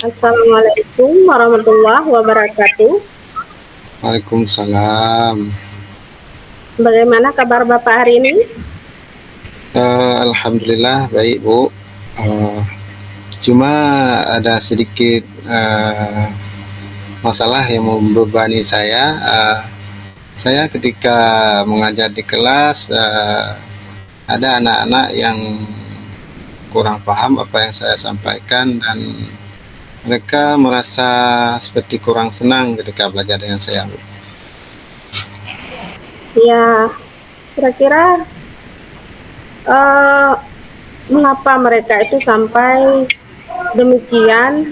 Assalamualaikum warahmatullahi wabarakatuh. Waalaikumsalam. Bagaimana kabar Bapak hari ini? Alhamdulillah baik Bu. Eh, Cuma ada sedikit masalah yang membebani saya. Saya ketika mengajar di kelas ada anak-anak yang kurang paham apa yang saya sampaikan dan mereka merasa seperti kurang senang ketika belajar dengan saya, Bu. Ya, kira-kira eh, mengapa mereka itu sampai demikian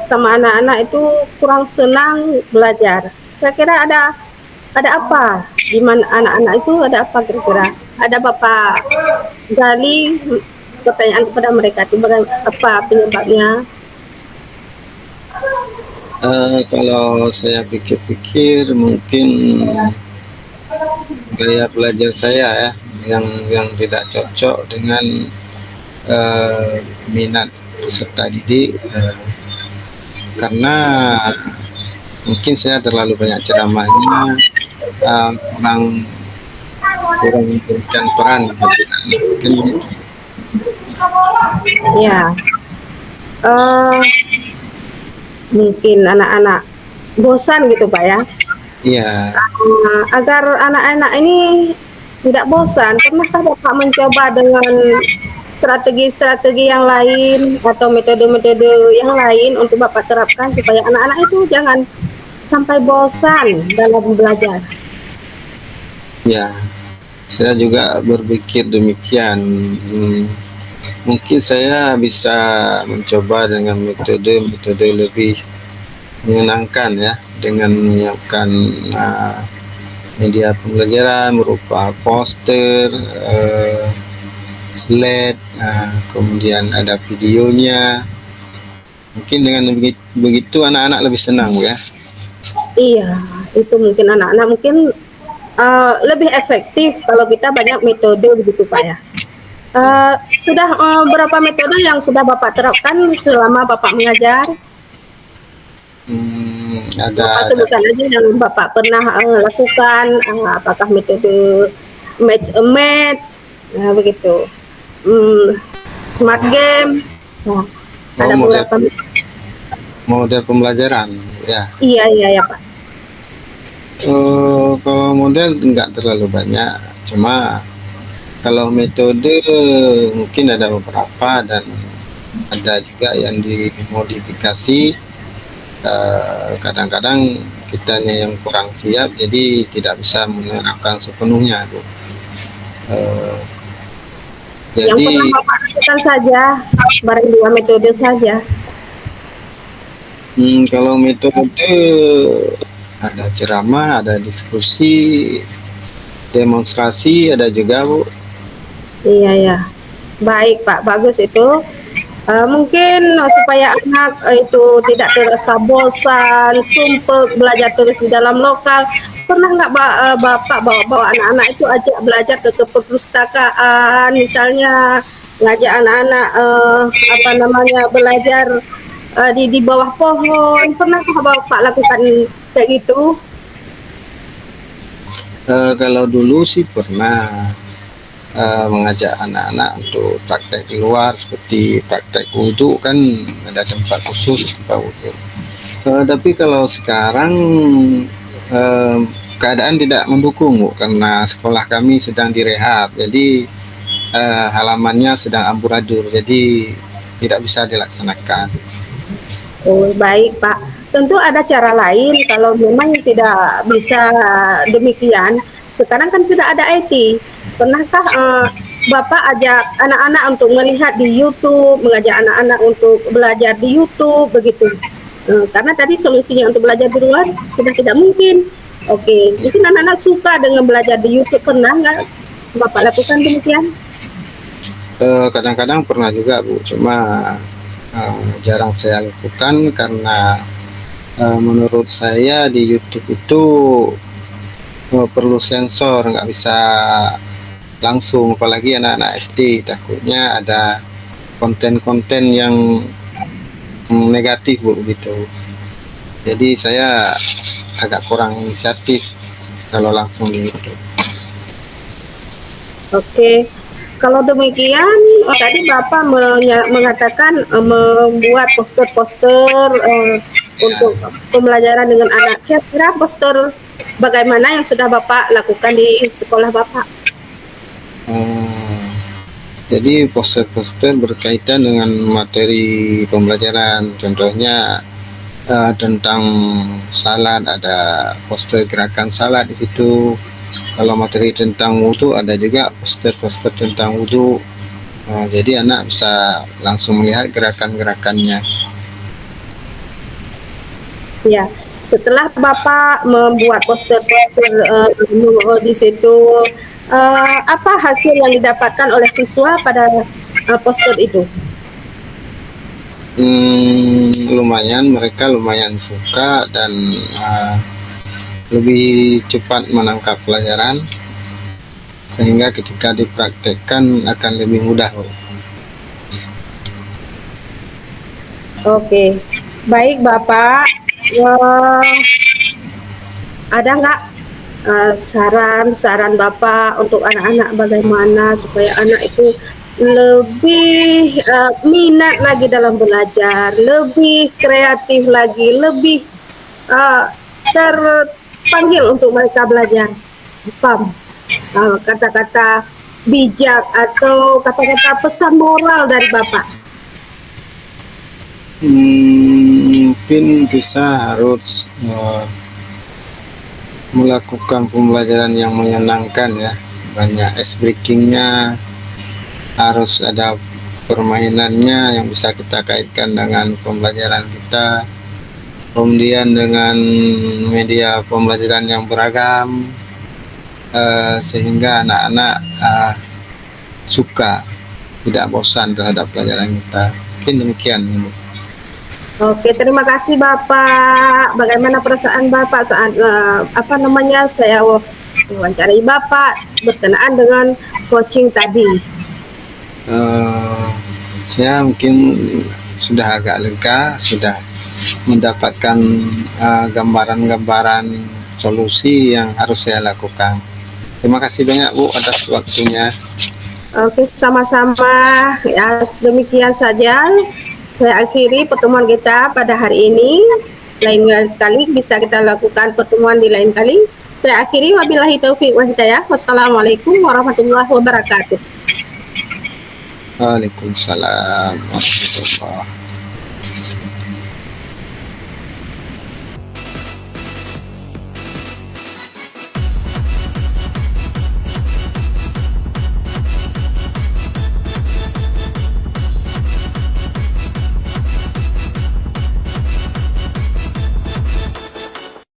sama anak-anak itu kurang senang belajar? Kira-kira ada apa? Di mana anak-anak itu ada apa kira-kira? Ada Bapak gali pertanyaan kepada mereka itu apa penyebabnya? Kalau saya pikir-pikir mungkin gaya belajar saya ya yang tidak cocok dengan minat peserta didik, karena mungkin saya terlalu banyak ceramahnya, kurang kurang memberikan peran kepada anak, mungkin begitu. Ya, eh, mungkin anak-anak bosan gitu Pak ya. Iya. Agar anak-anak ini tidak bosan, pernahkah Bapak mencoba dengan strategi-strategi yang lain atau metode-metode yang lain untuk Bapak terapkan supaya anak-anak itu jangan sampai bosan dalam belajar? Ya, saya juga berpikir demikian. Mungkin saya bisa mencoba dengan metode-metode lebih menyenangkan ya, dengan menyiapkan media pembelajaran berupa poster, slide, kemudian ada videonya. Mungkin dengan begitu anak-anak lebih senang, Bu, ya. Iya, itu mungkin anak-anak mungkin lebih efektif kalau kita banyak metode begitu Pak ya. Sudah berapa metode yang sudah Bapak terapkan selama Bapak mengajar? Bapak Ada sebutkan aja yang Bapak pernah lakukan, apakah metode match a match, nah begitu. Smart game, nah, ada model beberapa. model pembelajaran, ya. Iya iya ya Pak. Kalau model nggak terlalu banyak, cuma kalau metode mungkin ada beberapa dan ada juga yang dimodifikasi. Kadang-kadang kitanya yang kurang siap, jadi tidak bisa menerapkan sepenuhnya, Bu. Yang Jadi pernah Bapak lakukan saja, barang dua metode saja. kalau metode ada ceramah, ada diskusi, demonstrasi, ada juga, Bu. Iya ya, baik Pak, bagus itu. Mungkin supaya anak itu tidak terasa bosan, sumpek belajar terus di dalam lokal. Pernah nggak Bapak bawa-bawa anak-anak itu ajak belajar ke perpustakaan, misalnya ngajak anak-anak apa namanya belajar di bawah pohon. Pernahkah Bapak lakukan kayak gitu? Kalau dulu sih pernah mengajak anak-anak untuk praktek di luar, seperti praktek wudhu, kan ada tempat khusus tempat wudhu. Tapi kalau sekarang eh, keadaan tidak mendukung, Bu, karena sekolah kami sedang direhab, jadi halamannya sedang amburadul, jadi tidak bisa dilaksanakan. Oh, baik, Pak. Tentu ada cara lain kalau memang tidak bisa demikian. Sekarang kan sudah ada IT. Pernahkah Bapak ajak anak-anak untuk melihat di YouTube, mengajak anak-anak untuk belajar di YouTube, begitu? Karena tadi solusinya untuk belajar di luar sudah tidak mungkin. Oke, Ya. mungkin anak-anak suka dengan belajar di YouTube. Pernah nggak Bapak lakukan demikian? Kadang-kadang pernah juga, Bu, cuma jarang saya lakukan karena menurut saya di YouTube itu perlu sensor, nggak bisa langsung, apalagi anak-anak SD, takutnya ada konten-konten yang negatif Bu gitu. Jadi saya agak kurang inisiatif kalau langsung di YouTube. Oke, kalau demikian, tadi Bapak mengatakan membuat poster-poster Ya, untuk pembelajaran dengan anak. Kira-kira poster bagaimana yang sudah Bapak lakukan di sekolah Bapak? eh, jadi poster-poster berkaitan dengan materi pembelajaran. Contohnya tentang salat, ada poster gerakan salat di situ. Kalau materi tentang wudhu ada juga poster-poster tentang wudhu. Jadi anak bisa langsung melihat gerakan-gerakannya. Ya, setelah Bapak membuat poster-poster di situ, apa hasil yang didapatkan oleh siswa pada poster itu? Lumayan, mereka lumayan suka dan lebih cepat menangkap pelajaran, sehingga ketika dipraktekkan akan lebih mudah. Oke, baik Bapak. Ada nggak saran-saran Bapak untuk anak-anak bagaimana supaya anak itu lebih minat lagi dalam belajar, lebih kreatif lagi, lebih uh, terpanggil untuk mereka belajar? Paham? Kata-kata bijak atau kata-kata pesan moral dari Bapak. Mungkin kita harus melakukan pembelajaran yang menyenangkan ya, banyak ice breakingnya, harus ada permainannya yang bisa kita kaitkan dengan pembelajaran kita, kemudian dengan media pembelajaran yang beragam, sehingga anak-anak suka, tidak bosan terhadap pelajaran kita. Mungkin demikian. Oke, terima kasih Bapak. Bagaimana perasaan Bapak saat saya wawancarai Bapak berkenaan dengan coaching tadi? Saya mungkin sudah agak lega, sudah mendapatkan gambaran-gambaran solusi yang harus saya lakukan. Terima kasih banyak Bu atas waktunya. Oke, sama-sama. Ya, demikian saja. Saya akhiri pertemuan kita pada hari ini. Lain kali bisa kita lakukan pertemuan di lain kali. Saya akhiri, wabillahi taufiq wa hidayah. Wassalamualaikum warahmatullahi wabarakatuh. Waalaikumsalam warahmatullahi wabarakatuh.